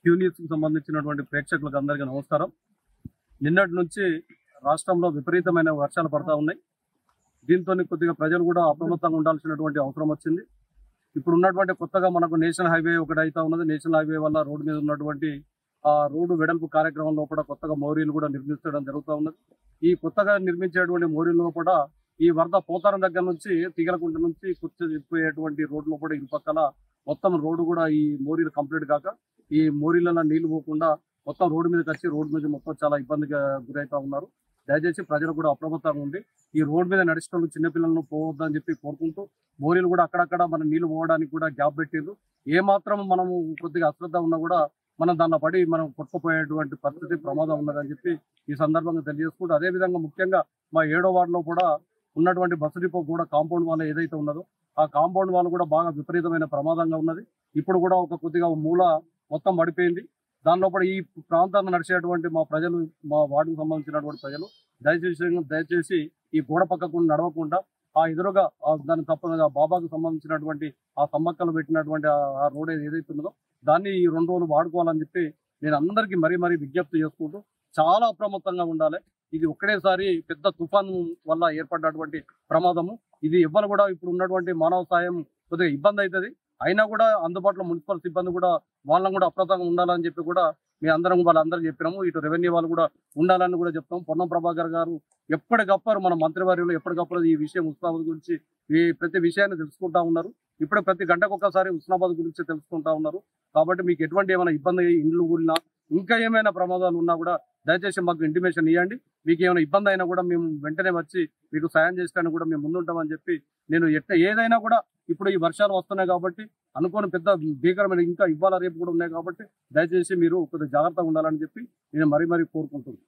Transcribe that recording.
క్యూన్యూస్కి సంబంధించినటువంటి ప్రేక్షకులకు అందరికీ నమస్కారం. నిన్నటి నుంచి రాష్ట్రంలో విపరీతమైన వర్షాలు పడతా ఉన్నాయి. దీంతో కొద్దిగా ప్రజలు కూడా అప్రమత్తంగా ఉండాల్సినటువంటి అవసరం వచ్చింది. ఇప్పుడు ఉన్నటువంటి కొత్తగా మనకు నేషనల్ హైవే ఒకటి అయితే ఉన్నది. నేషనల్ హైవే వల్ల రోడ్డు మీద ఉన్నటువంటి రోడ్డు వెడల్పు కార్యక్రమంలో కూడా కొత్తగా మోరీలు కూడా నిర్మించడం జరుగుతూ ఉన్నది. ఈ కొత్తగా నిర్మించేటువంటి మోరీల్లో కూడా ఈ వరద పోతారం దగ్గర నుంచి తీగలకుంట నుంచి కూర్చోపోయేటువంటి రోడ్లు కూడా ఇరుపక్కల మొత్తం రోడ్డు కూడా ఈ మోరీలు కంప్లీట్ కాక ఈ మోరీలలో నీళ్లు పోకుండా మొత్తం రోడ్డు మీదకి వచ్చి రోడ్డు మీద మొత్తం చాలా ఇబ్బందిగా గురవుతా ఉన్నారు. దయచేసి ప్రజలు కూడా అప్రమత్తంగా ఉండి ఈ రోడ్డు మీద నడిచిన చిన్నపిల్లలను పోవద్దని చెప్పి కోరుకుంటూ, మోరీలు కూడా అక్కడక్కడ మన నీళ్లు పోవడానికి కూడా గ్యాప్ పెట్టిండ్రు. ఏ మాత్రం మనము కొద్దిగా అశ్రద్ధ ఉన్నా కూడా మనం దాన్ని పడి మనం కొట్టుకుపోయేటువంటి పరిస్థితి ప్రమాదం ఉన్నదని చెప్పి ఈ సందర్భంగా తెలియజేసుకుంటూ, అదేవిధంగా ముఖ్యంగా మా 7వ వార్డులో కూడా ఉన్నటువంటి బస్సు డిపో కూడా కాంపౌండ్ వాల్ ఏదైతే ఉన్నదో ఆ కాంపౌండ్ వాల్ కూడా బాగా విపరీతమైన ప్రమాదంగా ఉన్నది. ఇప్పుడు కూడా ఒక కొద్దిగా మూల మొత్తం పడిపోయింది. దానిలో కూడా ఈ ప్రాంతాన్ని నడిచేటువంటి మా ప్రజలు, మా వార్డుకు సంబంధించినటువంటి ప్రజలు దయచేసి ఈ గోడ పక్కకు నడవకుండా ఆ ఎదురుగా దానికి తప్పగా బాబాకు సంబంధించినటువంటి ఆ సమ్మక్కలు పెట్టినటువంటి ఆ రోడ్ ఏదైతే ఉన్నదో దాన్ని ఈ 2 రోజులు వాడుకోవాలని చెప్పి నేను అందరికీ మరీ విజ్ఞప్తి చేసుకుంటూ, చాలా అప్రమత్తంగా ఉండాలి. ఇది ఒక్కడేసారి పెద్ద తుఫాను వల్ల ఏర్పడినటువంటి ప్రమాదము. ఇది ఎవ్వరు కూడా ఇప్పుడు ఉన్నటువంటి మానవ సాయం కొద్దిగా ఇబ్బంది అవుతుంది. అయినా కూడా అందుబాటులో మున్సిపల్ సిబ్బంది కూడా వాళ్ళని కూడా అప్రమత్తంగా ఉండాలని చెప్పి కూడా వాళ్ళందరికీ చెప్పినాము. ఇటు రెవెన్యూ వాళ్ళు కూడా ఉండాలని కూడా చెప్తాం. పొన్నం ప్రభాకర్ గారు ఎప్పటికప్పుడు మన మంత్రివర్యులు ఎప్పటికప్పుడు ఈ విషయం హుస్నాబాద్ గురించి ప్రతి విషయాన్ని తెలుసుకుంటా ఉన్నారు. ఇప్పుడు ప్రతి గంటకు ఒక్కసారి హుస్నాబాద్ గురించి తెలుసుకుంటా ఉన్నారు. కాబట్టి మీకు ఎటువంటి ఏమైనా ఇబ్బంది, ఇండ్లు కూలినా ఇంకా ఏమైనా ప్రమాదాలు ఉన్నా కూడా దయచేసి మాకు ఇంటిమేషన్ ఇవ్వండి. మీకు ఏమైనా ఇబ్బంది అయినా కూడా మేము వెంటనే వచ్చి మీకు సాయం చేయడానికి కూడా మేము ముందుంటామని చెప్పి నేను ఏదైనా కూడా ఇప్పుడు ఈ వర్షాలు వస్తున్నాయి కాబట్టి అనుకోని పెద్ద భీకరమైన ఇంకా ఇవాళ రేపు కూడా ఉన్నాయి కాబట్టి దయచేసి మీరు కొద్దిగా జాగ్రత్తగా ఉండాలని చెప్పి నేను మరీ కోరుకుంటున్నాను.